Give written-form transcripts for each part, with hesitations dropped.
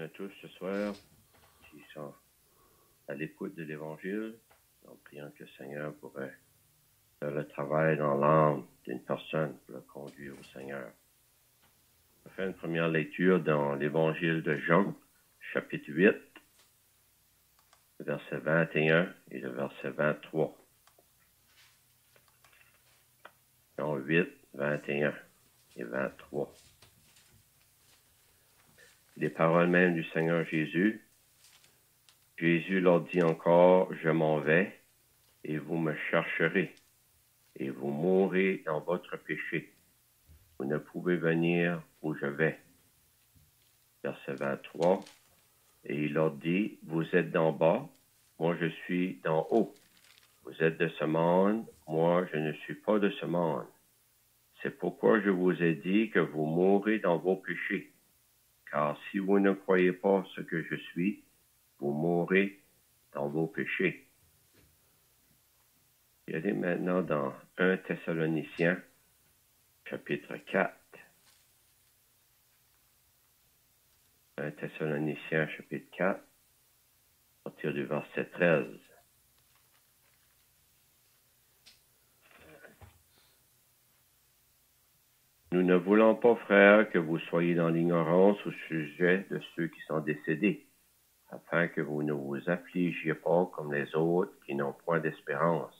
bienvenue à tous ce soir qui sont à l'écoute de l'Évangile, en priant que le Seigneur pourrait faire le travail dans l'âme d'une personne pour le conduire au Seigneur. On va faire une première lecture dans l'Évangile de Jean, chapitre 8, verset 21 et le verset 23. Jean 8, 21 et 23. Les paroles mêmes du Seigneur Jésus. Jésus leur dit encore, je m'en vais, et vous me chercherez, et vous mourrez dans votre péché. Vous ne pouvez venir où je vais. Verset 23. Et il leur dit, vous êtes d'en bas, moi je suis d'en haut. Vous êtes de ce monde, moi je ne suis pas de ce monde. C'est pourquoi je vous ai dit que vous mourrez dans vos péchés. Car si vous ne croyez pas ce que je suis, vous mourrez dans vos péchés. Et allez maintenant dans 1 Thessaloniciens, chapitre 4. 1 Thessaloniciens, chapitre 4, à partir du verset 13. Nous ne voulons pas, frères, que vous soyez dans l'ignorance au sujet de ceux qui sont décédés, afin que vous ne vous affligiez pas comme les autres qui n'ont point d'espérance.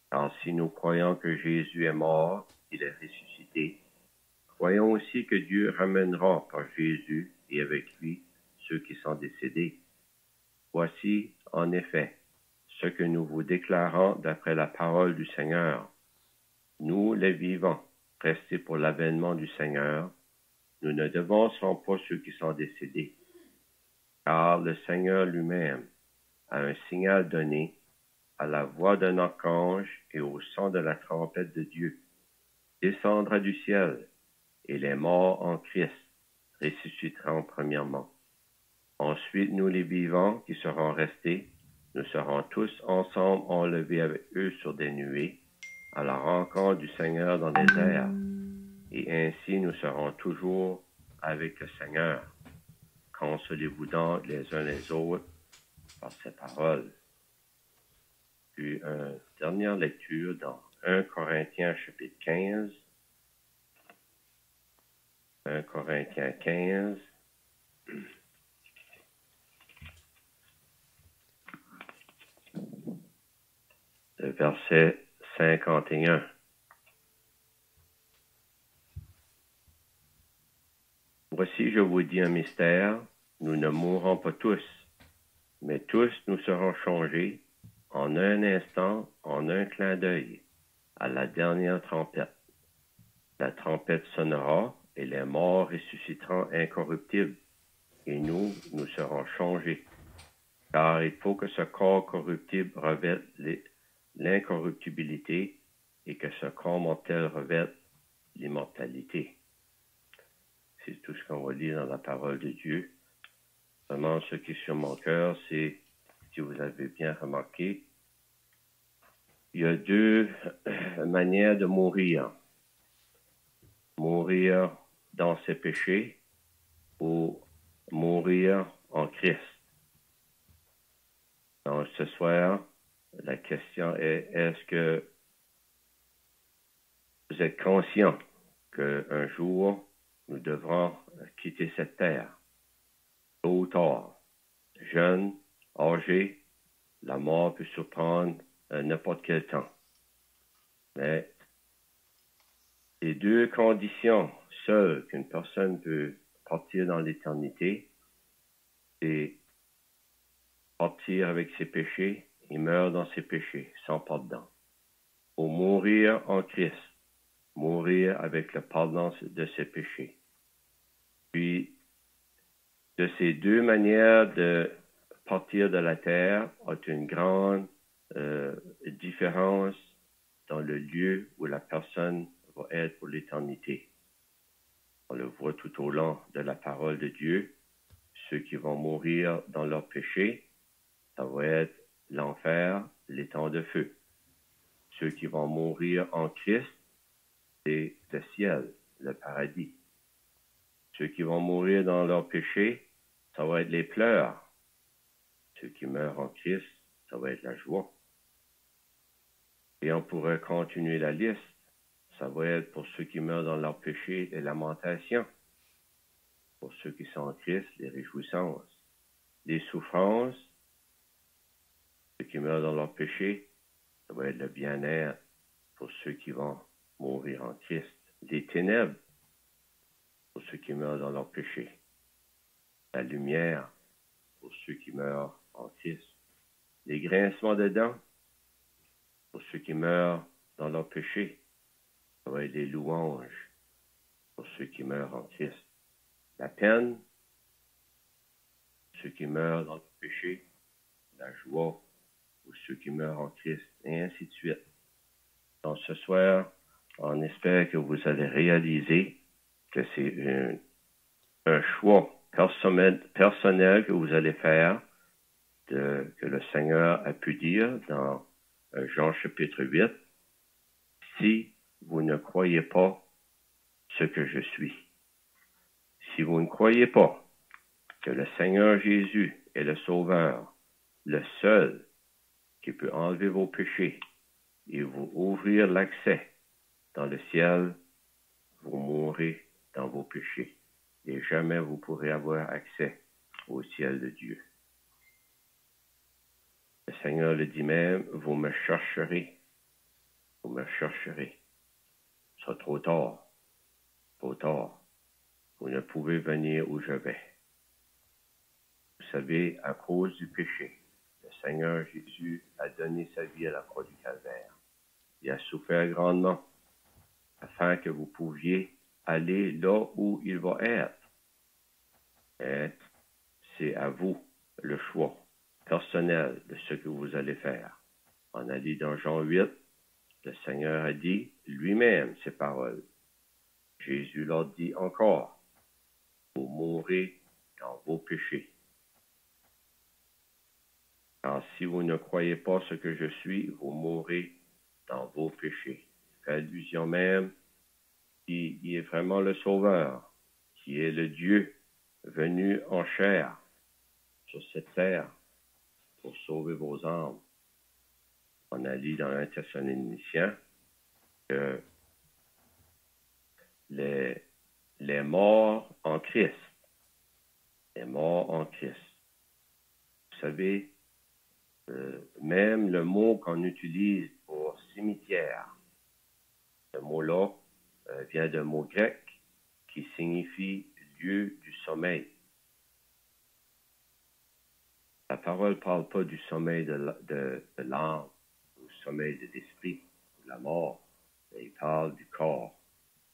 Car si nous croyons que Jésus est mort, qu'il est ressuscité, croyons aussi que Dieu ramènera par Jésus et avec lui ceux qui sont décédés. Voici, en effet, ce que nous vous déclarons d'après la parole du Seigneur. Nous, les vivants, restés pour l'avènement du Seigneur, nous ne devancerons pas ceux qui sont décédés, car le Seigneur lui-même a un signal donné à la voix d'un archange et au son de la trompette de Dieu, descendra du ciel, et les morts en Christ ressusciteront premièrement. Ensuite, nous les vivants qui serons restés, nous serons tous ensemble enlevés avec eux sur des nuées, à la rencontre du Seigneur dans les airs, et ainsi nous serons toujours avec le Seigneur. Consolez-vous donc les uns les autres par ces paroles. Puis une dernière lecture dans 1 Corinthiens chapitre 15. 1 Corinthiens 15. Le verset 51. Voici, je vous dis un mystère, nous ne mourrons pas tous, mais tous nous serons changés en un instant, en un clin d'œil, à la dernière trompette. La trompette sonnera et les morts ressusciteront incorruptibles, et nous serons changés. Car il faut que ce corps corruptible revête l'incorruptibilité et que ce corps mortel revête l'immortalité. C'est tout ce qu'on va lire dans la parole de Dieu. Vraiment, ce qui est sur mon cœur, c'est, si vous avez bien remarqué, il y a deux manières de mourir. Mourir dans ses péchés ou mourir en Christ. Donc, ce soir, la question est, est-ce que vous êtes conscient qu'un jour, nous devrons quitter cette terre? Tôt ou tard, jeune, âgé, la mort peut surprendre à n'importe quel temps. Mais les deux conditions seules qu'une personne peut partir dans l'éternité, c'est partir avec ses péchés et meurt dans ses péchés, sans pardon. Ou mourir en Christ, mourir avec le pardon de ses péchés. Puis, de ces deux manières de partir de la terre, a une grande différence dans le lieu où la personne va être pour l'éternité. On le voit tout au long de la parole de Dieu. Ceux qui vont mourir dans leur péché, ça va être l'enfer, l'étang de feu. Ceux qui vont mourir en Christ, c'est le ciel, le paradis. Ceux qui vont mourir dans leur péché, ça va être les pleurs. Ceux qui meurent en Christ, ça va être la joie. Et on pourrait continuer la liste. Ça va être pour ceux qui meurent dans leur péché, les lamentations. Pour ceux qui sont en Christ, les réjouissances. Les souffrances, ceux qui meurent dans leur péché, ça va être le bien-être pour ceux qui vont mourir en Christ. Les ténèbres, pour ceux qui meurent dans leur péché. La lumière, pour ceux qui meurent en Christ. Les grincements de dents, pour ceux qui meurent dans leur péché. Ça va être des louanges pour ceux qui meurent en Christ. La peine, ceux qui meurent dans leur péché. La joie pour ceux qui meurent en Christ, et ainsi de suite. Donc ce soir, on espère que vous allez réaliser que c'est un choix personnel que vous allez faire, que le Seigneur a pu dire dans Jean chapitre 8, si vous ne croyez pas ce que je suis. Si vous ne croyez pas que le Seigneur Jésus est le Sauveur, le seul qui peut enlever vos péchés et vous ouvrir l'accès dans le ciel, vous mourrez dans vos péchés et jamais vous pourrez avoir accès au ciel de Dieu. Le Seigneur le dit même, vous me chercherez. Vous me chercherez. Ce sera trop tard. Trop tard. Vous ne pouvez venir où je vais. Vous savez, à cause du péché, le Seigneur Jésus a donné sa vie à la croix du Calvaire. Il a souffert grandement afin que vous pouviez aller là où il va être. Et c'est à vous le choix personnel de ce que vous allez faire. On a dit dans Jean 8, le Seigneur a dit lui-même ces paroles. Jésus leur dit encore, vous mourrez dans vos péchés. Car si vous ne croyez pas ce que je suis, vous mourrez dans vos péchés. Il fait allusion même qui est vraiment le Sauveur, qui est le Dieu venu en chair sur cette terre pour sauver vos âmes. On a dit dans 1 Thessaloniciens que les morts en Christ, les morts en Christ. Vous savez, même le mot qu'on utilise pour cimetière, ce mot-là vient d'un mot grec qui signifie lieu du sommeil. La parole ne parle pas du sommeil de l'âme, du sommeil de l'esprit, de la mort. Il parle du corps.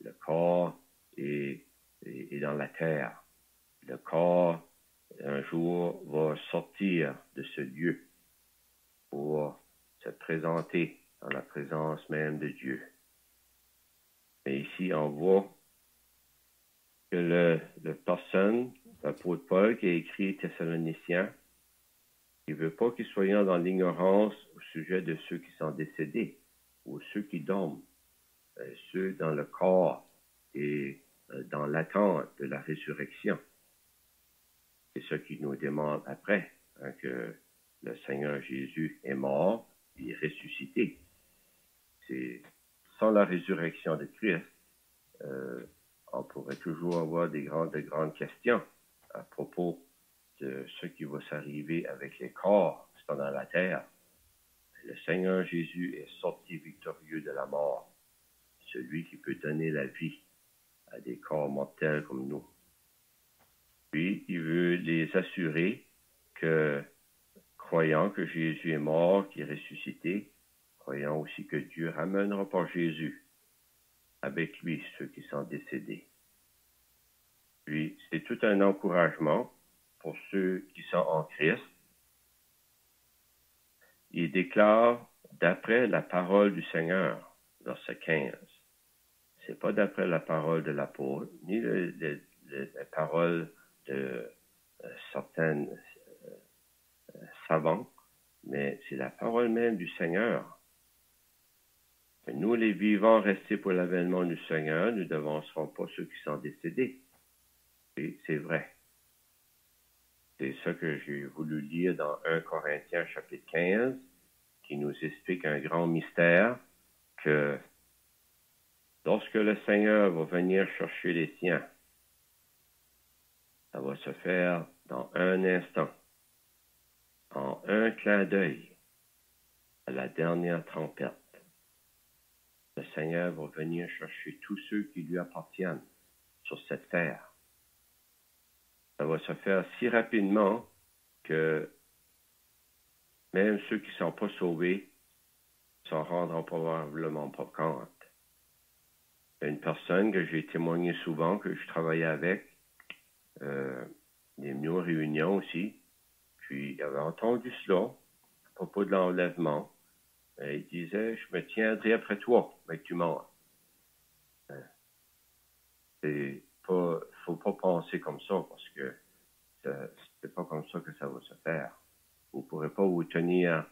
Le corps est dans la terre. Le corps, un jour, va sortir de ce lieu pour se présenter dans la présence même de Dieu. Mais ici, on voit que la personne, l'apôtre Paul, qui a écrit Thessaloniciens, il ne veut pas qu'ils soient dans l'ignorance au sujet de ceux qui sont décédés ou ceux qui dorment, ceux dans le corps et dans l'attente de la résurrection. C'est ce qu'il nous demande après, que le Seigneur Jésus est mort et est ressuscité. C'est sans la résurrection de Christ, on pourrait toujours avoir de grandes questions à propos de ce qui va s'arriver avec les corps qui sont dans la terre. Le Seigneur Jésus est sorti victorieux de la mort, celui qui peut donner la vie à des corps mortels comme nous. Puis, il veut les assurer que, croyant que Jésus est mort, qu'il est ressuscité, croyant aussi que Dieu ramènera par Jésus avec lui ceux qui sont décédés. Puis, c'est tout un encouragement pour ceux qui sont en Christ. Il déclare d'après la parole du Seigneur, verset 15. C'est pas d'après la parole de l'apôtre, ni la parole de certaines savants, mais c'est la parole même du Seigneur. Et nous, les vivants restés pour l'avènement du Seigneur, nous ne devancerons pas ceux qui sont décédés. Et c'est vrai. ça que j'ai voulu lire dans 1 Corinthiens chapitre 15, qui nous explique un grand mystère que lorsque le Seigneur va venir chercher les siens, ça va se faire dans un instant, en un clin d'œil, à la dernière trompette. Le Seigneur va venir chercher tous ceux qui lui appartiennent sur cette terre. Ça va se faire si rapidement que même ceux qui ne sont pas sauvés s'en rendront probablement pas compte. Il y a une personne que j'ai témoigné souvent, que je travaillais avec, il est venu aux réunions aussi, puis il avait entendu cela, à propos de l'enlèvement, et il disait, je me tiendrai après toi, mais tu meurs. Il ne faut pas penser comme ça, parce que c'est pas comme ça que ça va se faire. Vous ne pourrez pas vous tenir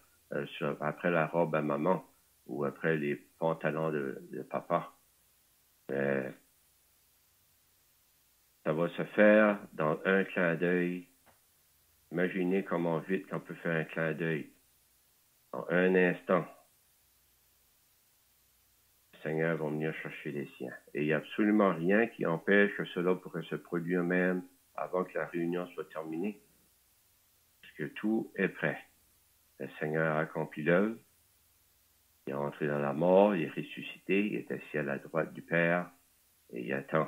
après la robe à maman ou après les pantalons de papa. Mais ça va se faire dans un clin d'œil. Imaginez comment vite on peut faire un clin d'œil. En un instant, le Seigneur va venir chercher les siens. Et il n'y a absolument rien qui empêche que cela pourrait se produire même avant que la réunion soit terminée. Parce que tout est prêt. Le Seigneur a accompli l'œuvre. Il est entré dans la mort, il est ressuscité, il est assis à la droite du Père, et il attend.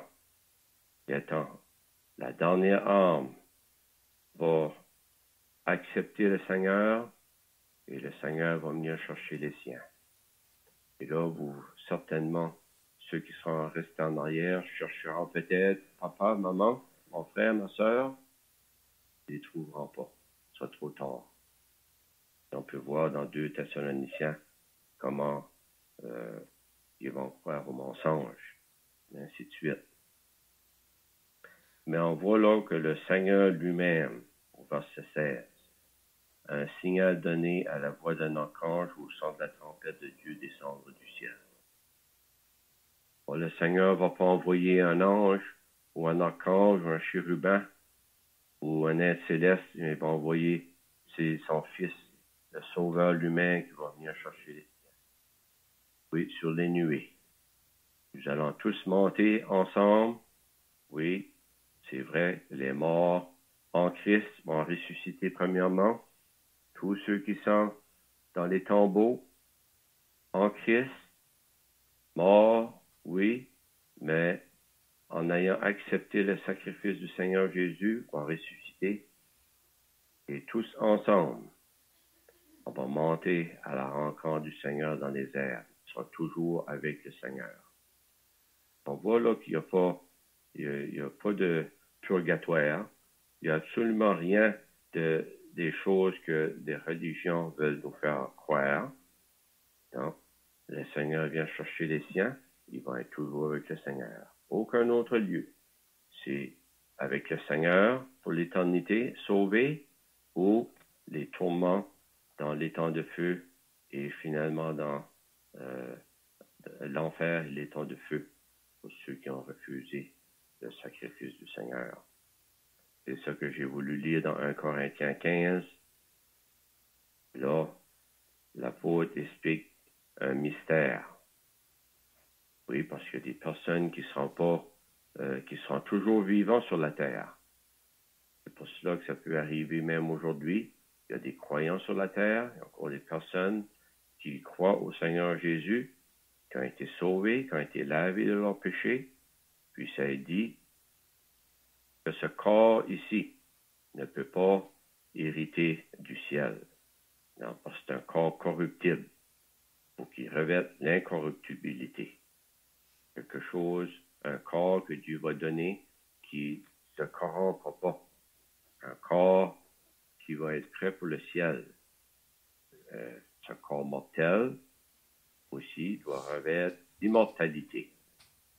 Il attend. La dernière âme va accepter le Seigneur, et le Seigneur va venir chercher les siens. Et là, vous, certainement, ceux qui seront restés en arrière chercheront peut-être papa, maman, mon frère, ma soeur. Ils ne les trouveront pas. Ce sera trop tard. Et on peut voir dans 2 Thessaloniciens comment ils vont croire au mensonge, et ainsi de suite. Mais on voit là que le Seigneur lui-même, au verset 16, a un signal donné à la voix d'un archange au son de la trompette de Dieu descendre du ciel. Bon, le Seigneur ne va pas envoyer un ange ou un archange ou un chérubin ou un être céleste, il va envoyer son Fils, le Sauveur lui-même qui va venir chercher les siens. Oui, sur les nuées. Nous allons tous monter ensemble. Oui, c'est vrai, les morts en Christ vont ressusciter premièrement. Tous ceux qui sont dans les tombeaux en Christ, morts, oui, mais en ayant accepté le sacrifice du Seigneur Jésus, vont ressusciter. Et tous ensemble, on va monter à la rencontre du Seigneur dans les airs. On sera toujours avec le Seigneur. On voit là qu'il n'y a pas de purgatoire. Il n'y a absolument rien des choses que des religions veulent nous faire croire. Donc, le Seigneur vient chercher les siens, ils vont être toujours avec le Seigneur. Aucun autre lieu. C'est avec le Seigneur pour l'éternité, sauvé, ou les tourments dans les temps de feu et finalement dans l'enfer et les temps de feu pour ceux qui ont refusé le sacrifice du Seigneur. C'est ça que j'ai voulu lire dans 1 Corinthiens 15. Là, l'apôtre explique un mystère. Oui, parce qu'il y a des personnes qui seront toujours vivants sur la terre. C'est pour cela que ça peut arriver même aujourd'hui. Il y a des croyants sur la terre, il y a encore des personnes qui croient au Seigneur Jésus, qui ont été sauvés, qui ont été lavés de leurs péchés. Puis ça est dit que ce corps ici ne peut pas hériter du ciel. Non, parce que c'est un corps corruptible. Il faut qu'il revête l'incorruptibilité. Quelque chose, un corps que Dieu va donner qui ne se corrompra pas. Un corps qui va être prêt pour le ciel. Ce corps mortel aussi doit revêtre l'immortalité.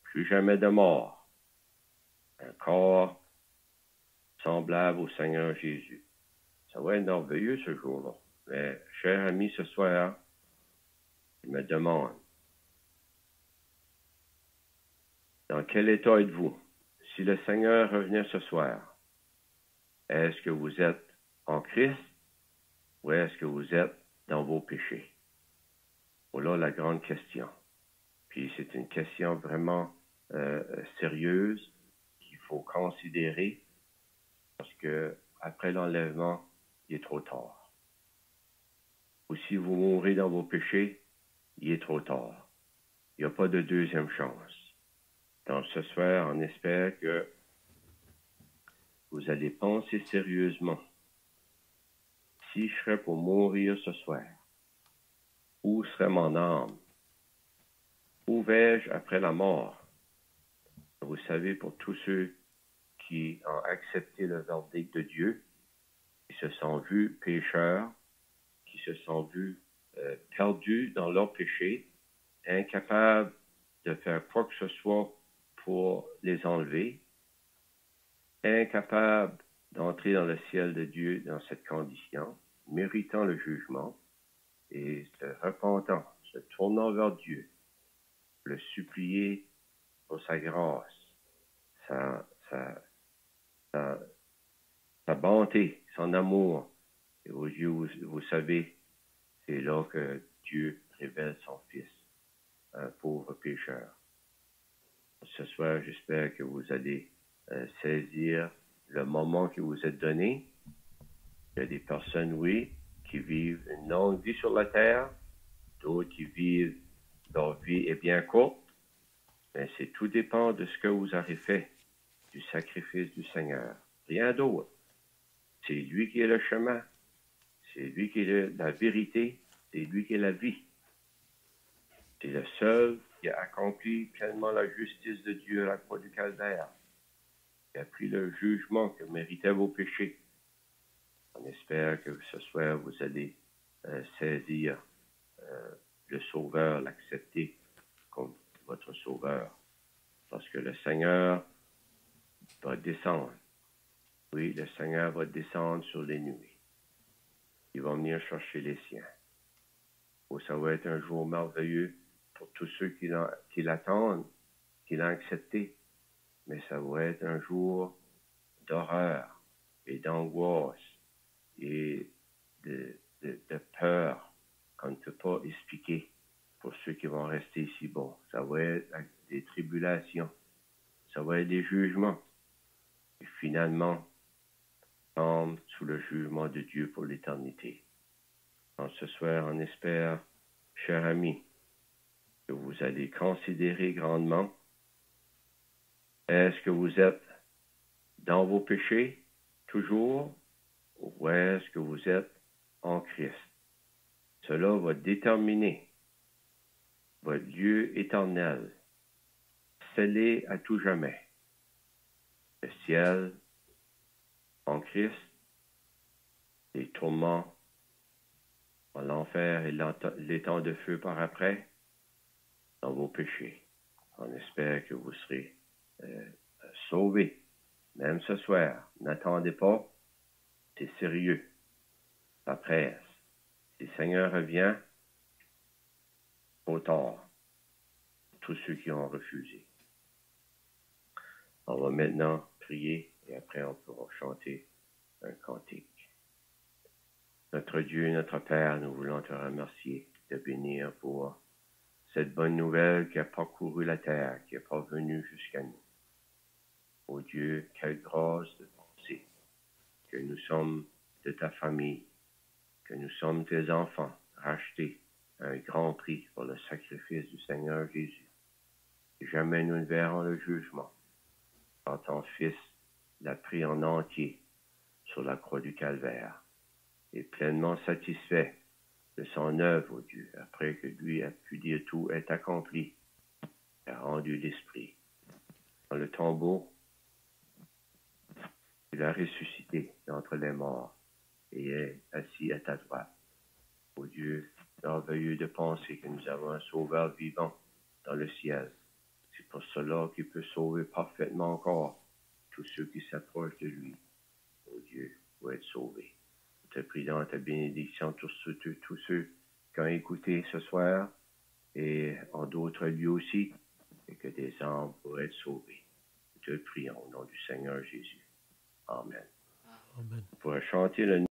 Plus jamais de mort. Un corps semblable au Seigneur Jésus. Ça va être merveilleux ce jour-là. Mais, cher ami, ce soir, je me demande, dans quel état êtes-vous? Si le Seigneur revenait ce soir, est-ce que vous êtes en Christ ou est-ce que vous êtes dans vos péchés? Voilà la grande question. Puis c'est une question vraiment sérieuse qu'il faut considérer parce que après l'enlèvement, il est trop tard. Ou si vous mourrez dans vos péchés, il est trop tard. Il n'y a pas de deuxième chance. Donc ce soir, on espère que vous allez penser sérieusement. Si je serais pour mourir ce soir, où serait mon âme? Où vais-je après la mort? Vous savez, pour tous ceux qui ont accepté le verdict de Dieu, qui se sont vus pécheurs, qui se sont vus perdus dans leur péché, incapables de faire quoi que ce soit pour les enlever, incapables d'entrer dans le ciel de Dieu dans cette condition, méritant le jugement, et se repentant, se tournant vers Dieu, le supplier pour sa grâce, sa bonté, son amour. Et aux yeux, vous savez, c'est là que Dieu révèle son Fils, un pauvre pécheur. Ce soir, j'espère que vous allez saisir le moment qui vous est donné. Il y a des personnes, oui, qui vivent une longue vie sur la terre, d'autres qui vivent, leur vie est bien courte, mais c'est tout dépend de ce que vous avez fait, du sacrifice du Seigneur. Rien d'autre. C'est lui qui est le chemin, c'est lui qui est la vérité, c'est lui qui est la vie. C'est le seul qui a accompli pleinement la justice de Dieu à la croix du Calvaire. Il a pris le jugement que méritaient vos péchés. On espère que ce soir, vous allez saisir le Sauveur, l'accepter comme votre Sauveur. Parce que le Seigneur va descendre. Oui, le Seigneur va descendre sur les nuées. Il va venir chercher les siens. Oh, ça va être un jour merveilleux pour tous ceux qui l'attendent, qui l'ont accepté. Mais ça va être un jour d'horreur et d'angoisse et de peur qu'on ne peut pas expliquer pour ceux qui vont rester ici. Bon, ça va être des tribulations, ça va être des jugements. Et finalement, tombe sous le jugement de Dieu pour l'éternité. Donc ce soir, on espère, chers amis, que vous allez considérer grandement, est-ce que vous êtes dans vos péchés toujours, ou est-ce que vous êtes en Christ? Cela va déterminer votre lieu éternel, scellé à tout jamais. Le ciel en Christ, les tourments en l'enfer et l'étang de feu par après, dans vos péchés. On espère que vous serez sauvés, même ce soir. N'attendez pas, c'est sérieux. Ça presse. Si le Seigneur revient, trop tard. Tous ceux qui ont refusé. On va maintenant prier et après on pourra chanter un cantique. Notre Dieu, notre Père, nous voulons te remercier, te bénir pour cette bonne nouvelle qui a parcouru la terre, qui est parvenue jusqu'à nous. Ô Dieu, quelle grâce de penser que nous sommes de ta famille, que nous sommes tes enfants, rachetés à un grand prix pour le sacrifice du Seigneur Jésus. Et jamais nous ne verrons le jugement, car ton Fils l'a pris en entier sur la croix du Calvaire, et pleinement satisfait de son œuvre, ô Dieu, après que lui a pu dire tout est accompli, a rendu l'esprit. Dans le tombeau, il a ressuscité d'entre les morts et est assis à ta droite. Ô Dieu, merveilleux de penser que nous avons un Sauveur vivant dans le ciel. C'est pour cela qu'il peut sauver parfaitement encore tous ceux qui s'approchent de lui. Ô Dieu, pour être sauvés. Je te prie dans ta bénédiction tous ceux qui ont écouté ce soir et en d'autres lieux aussi, et que des âmes pourraient être sauvées. Je te prie au nom du Seigneur Jésus. Amen. Amen. On pourrait chanter le